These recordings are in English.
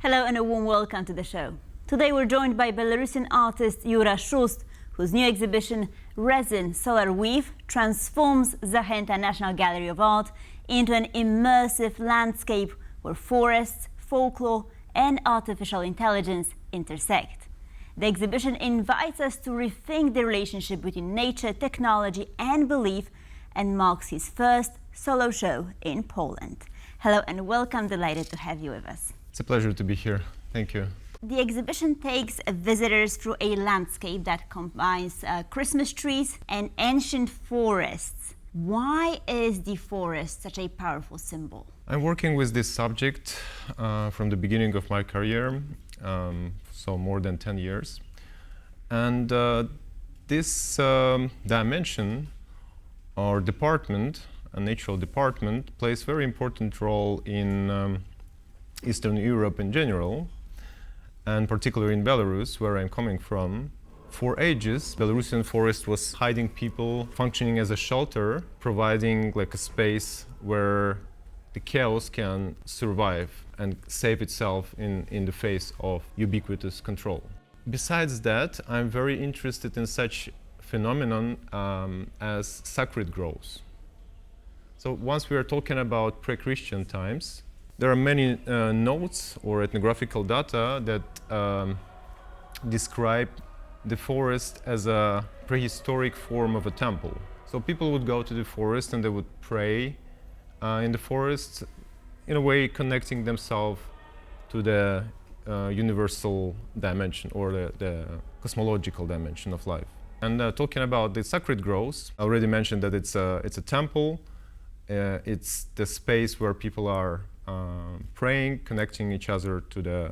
Hello and a warm welcome to the show. Today we're joined by Belarusian artist Jura Shust, whose new exhibition, Resin, Solar Weave, transforms Zachęta National Gallery of Art into an immersive landscape where forests, folklore and artificial intelligence intersect. The exhibition invites us to rethink the relationship between nature, technology and belief, and marks his first solo show in Poland. Hello and welcome, delighted to have you with us. It's a pleasure to be here. Thank you. The exhibition takes visitors through a landscape that combines Christmas trees and ancient forests. Why is the forest such a powerful symbol? I'm working with this subject from the beginning of my career, so more than 10 years. And this dimension or department, a natural department, plays a very important role in Eastern Europe in general, and particularly in Belarus, where I'm coming from. For ages, Belarusian forest was hiding people, functioning as a shelter, providing like a space where the chaos can survive and save itself in the face of ubiquitous control. Besides that, I'm very interested in such phenomenon as sacred groves. So once we are talking about pre-Christian times, there are many notes or ethnographical data that describe the forest as a prehistoric form of a temple. So people would go to the forest and they would pray in the forest, in a way connecting themselves to the universal dimension or the cosmological dimension of life. And talking about the sacred groves, I already mentioned that it's a temple. It's the space where people are praying, connecting each other to the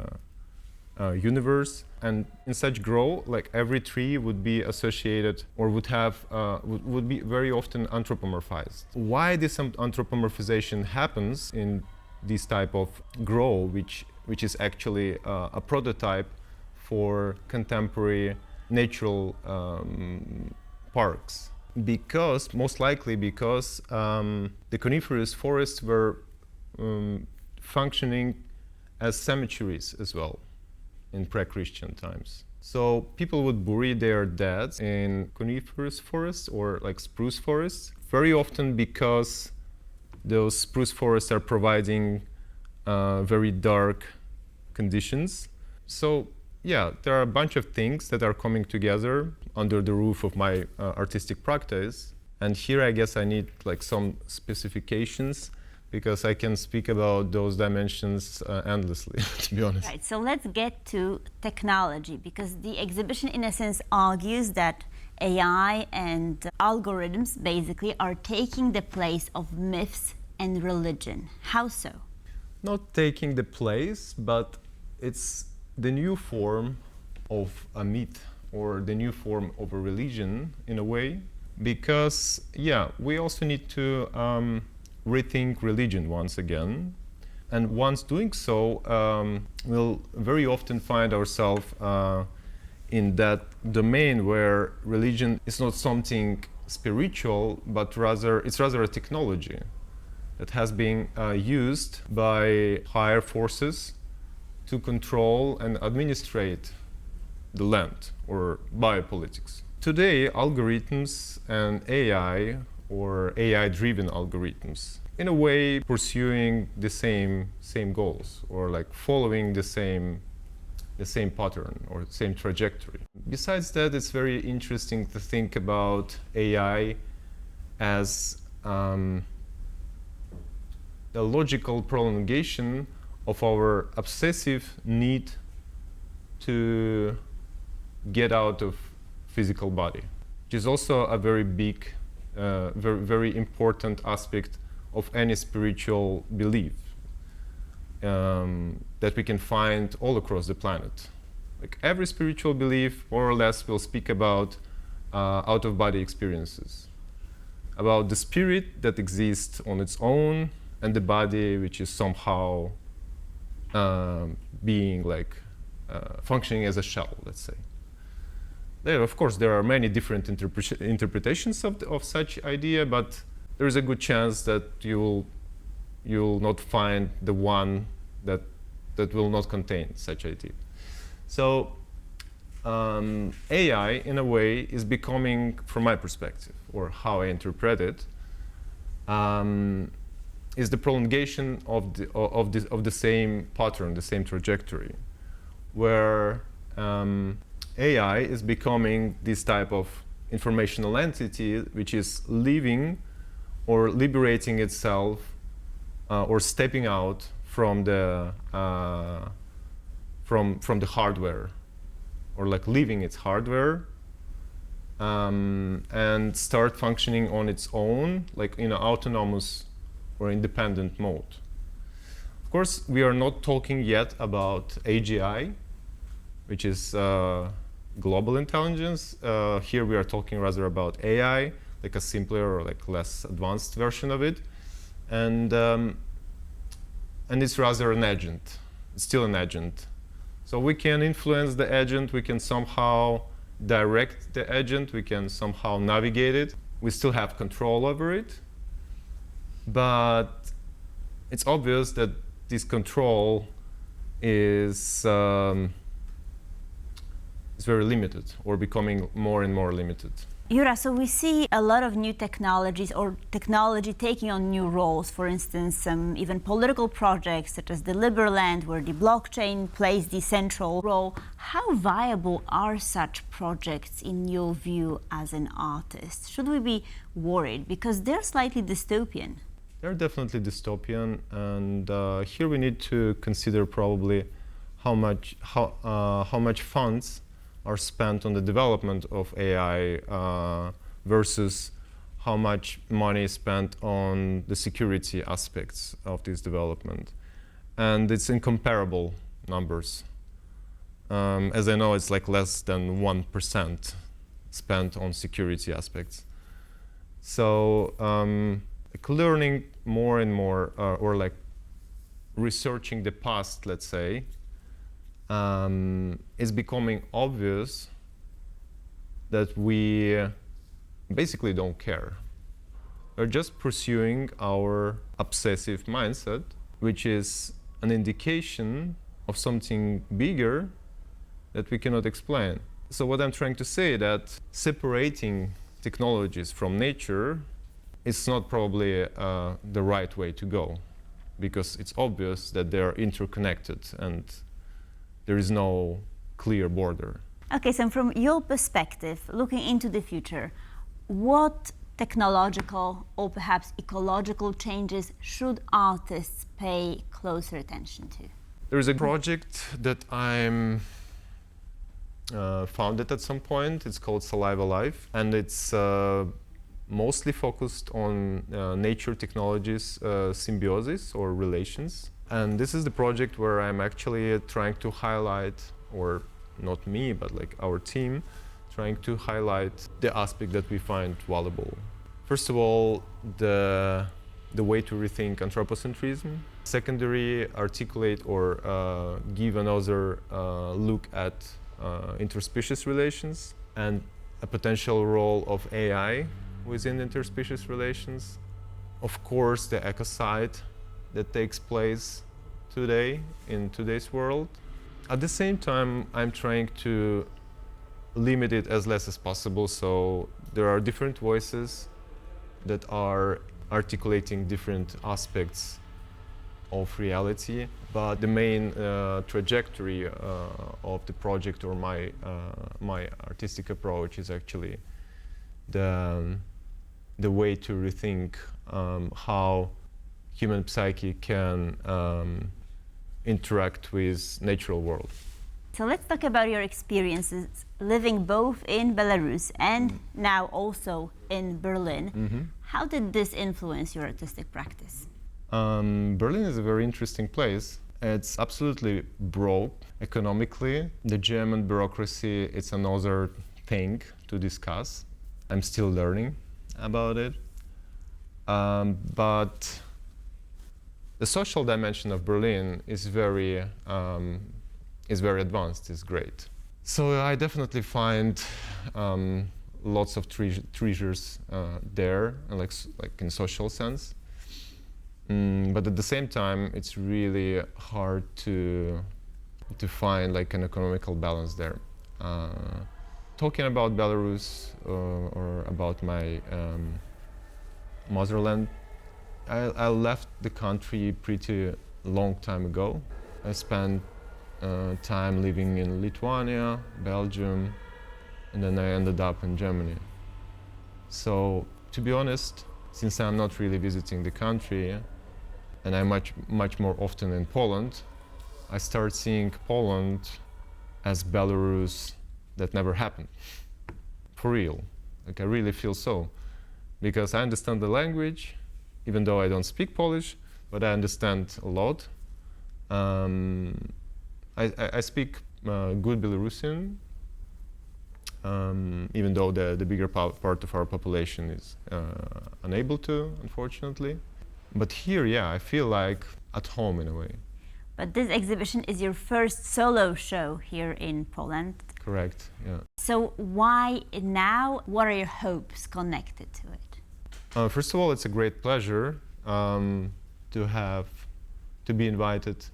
universe. And in such grove, like every tree would be associated or would be very often anthropomorphized. Why this anthropomorphization happens in this type of grove, which is actually a prototype for contemporary natural parks? Most likely because the coniferous forests were functioning as cemeteries as well in pre-Christian times. So people would bury their dead in coniferous forests or like spruce forests, very often because those spruce forests are providing very dark conditions. So yeah, there are a bunch of things that are coming together under the roof of my artistic practice. And here I guess I need like some specifications, because I can speak about those dimensions endlessly, to be honest. Right, so let's get to technology, because the exhibition in a sense argues that AI and algorithms basically are taking the place of myths and religion. How so? Not taking the place, but it's the new form of a myth or the new form of a religion in a way, because we also need to rethink religion once again. And once doing so, we'll very often find ourselves in that domain where religion is not something spiritual, but it's rather a technology that has been used by higher forces to control and administrate the land or biopolitics. Today, algorithms and AI or AI-driven algorithms, in a way pursuing the same goals or like following the same pattern or same trajectory. Besides that, it's very interesting to think about AI as the logical prolongation of our obsessive need to get out of physical body, which is also a very big very important aspect of any spiritual belief that we can find all across the planet. Like every spiritual belief, more or less, will speak about out-of-body experiences, about the spirit that exists on its own and the body which is somehow being like functioning as a shell, let's say. Of course, there are many different interpretations of such idea, but there is a good chance that you'll not find the one that that will not contain such idea. So AI, in a way, is becoming, from my perspective, or how I interpret it, is the prolongation of the same pattern, the same trajectory, where AI is becoming this type of informational entity which is living or liberating itself or stepping out from the hardware, or like leaving its hardware and start functioning on its own, like in an autonomous or independent mode. Of course, we are not talking yet about AGI, which is global intelligence. Here we are talking rather about AI, like a simpler or like less advanced version of it. And it's rather an agent. It's still an agent. So we can influence the agent, we can somehow direct the agent, we can somehow navigate it. We still have control over it. But it's obvious that this control is very limited, or becoming more and more limited. Jura, so we see a lot of new technologies or technology taking on new roles. For instance, even political projects such as the Liberland, where the blockchain plays the central role. How viable are such projects in your view as an artist? Should we be worried? Because they're slightly dystopian. They're definitely dystopian, and here we need to consider probably how much funds are spent on the development of AI versus how much money is spent on the security aspects of this development. And it's incomparable numbers. As I know, it's like less than 1% spent on security aspects. So like learning more and more, or like researching the past, let's say, it's becoming obvious that we basically don't care. We're just pursuing our obsessive mindset, which is an indication of something bigger that we cannot explain. So what I'm trying to say is that separating technologies from nature is not probably the right way to go, because it's obvious that they're interconnected and there is no clear border. Okay, so from your perspective, looking into the future, what technological or perhaps ecological changes should artists pay closer attention to? There is a project that I'm founded at some point. It's called Saliva Life, and it's mostly focused on nature technologies, symbiosis or relations. And this is the project where I'm actually trying to highlight, or not me, but like our team, trying to highlight the aspect that we find valuable. First of all, the way to rethink anthropocentrism. Secondary, articulate or give another look at interspecies relations and a potential role of AI within interspecies relations. Of course, the ecocide that takes place today in today's world. At the same time, I'm trying to limit it as less as possible, so there are different voices that are articulating different aspects of reality, but the main trajectory of the project or my artistic approach is actually the way to rethink how human psyche can interact with natural world. So let's talk about your experiences living both in Belarus and now also in Berlin. How did this influence your artistic practice? Berlin is a very interesting place. It's absolutely broke economically. The German bureaucracy, it's another thing to discuss. I'm still learning about it. But the social dimension of Berlin is very advanced, is great. So I definitely find lots of treasures there, and like in social sense. But at the same time, it's really hard to find like an economical balance there. Talking about Belarus or about my motherland, I left the country pretty long time ago. I spent time living in Lithuania, Belgium, and then I ended up in Germany. So, to be honest, since I'm not really visiting the country, and I'm much more often in Poland, I start seeing Poland as Belarus that never happened. For real. Like I really feel so. Because I understand the language, even though I don't speak Polish, but I understand a lot. I speak good Belarusian, even though the bigger part of our population is unable to, unfortunately. But here, yeah, I feel like at home in a way. But this exhibition is your first solo show here in Poland. Correct, yeah. So why now? What are your hopes connected to it? First of all, it's a great pleasure to be invited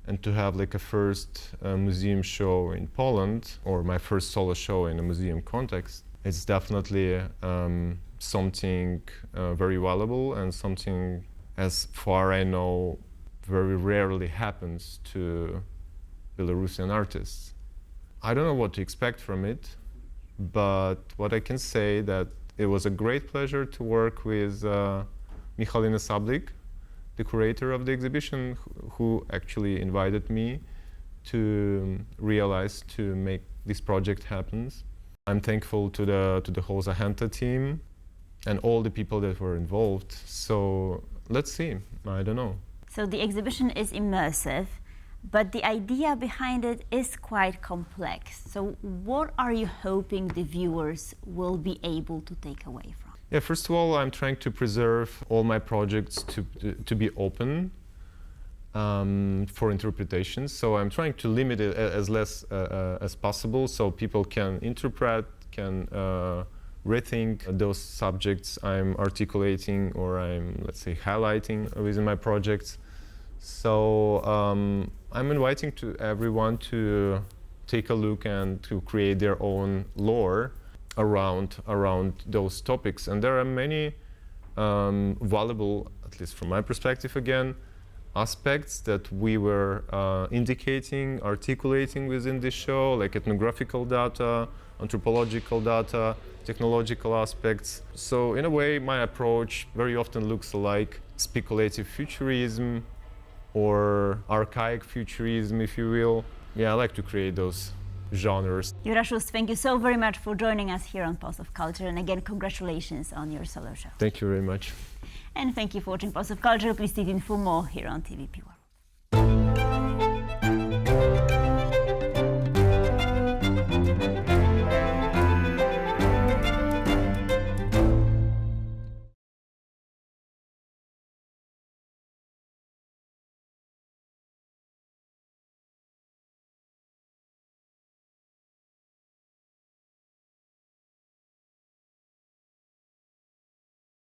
and to have like a first museum show in Poland, or my first solo show in a museum context. It's definitely something very valuable and something, as far I know, very rarely happens to Belarusian artists. I don't know what to expect from it, but what I can say that it was a great pleasure to work with Michalina Sablik, the curator of the exhibition, who actually invited me to realize to make this project happen. I'm thankful to the whole Zachęta team and all the people that were involved. So let's see, I don't know. So the exhibition is immersive, but the idea behind it is quite complex. So what are you hoping the viewers will be able to take away from? Yeah, first of all, I'm trying to preserve all my projects to be open for interpretations. So I'm trying to limit it as less as possible, so people can interpret, can rethink those subjects I'm articulating or I'm, let's say, highlighting within my projects. So I'm inviting to everyone to take a look and to create their own lore around those topics. And there are many valuable, at least from my perspective again, aspects that we were indicating, articulating within this show, like ethnographical data, anthropological data, technological aspects. So in a way, my approach very often looks like speculative futurism or archaic futurism, if you will. Yeah, I like to create those genres. Jura Shust, thank you so very much for joining us here on Pulse of Culture, and again, congratulations on your solo show. Thank you very much. And thank you for watching Pulse of Culture. Please stay tuned for more here on TVP1.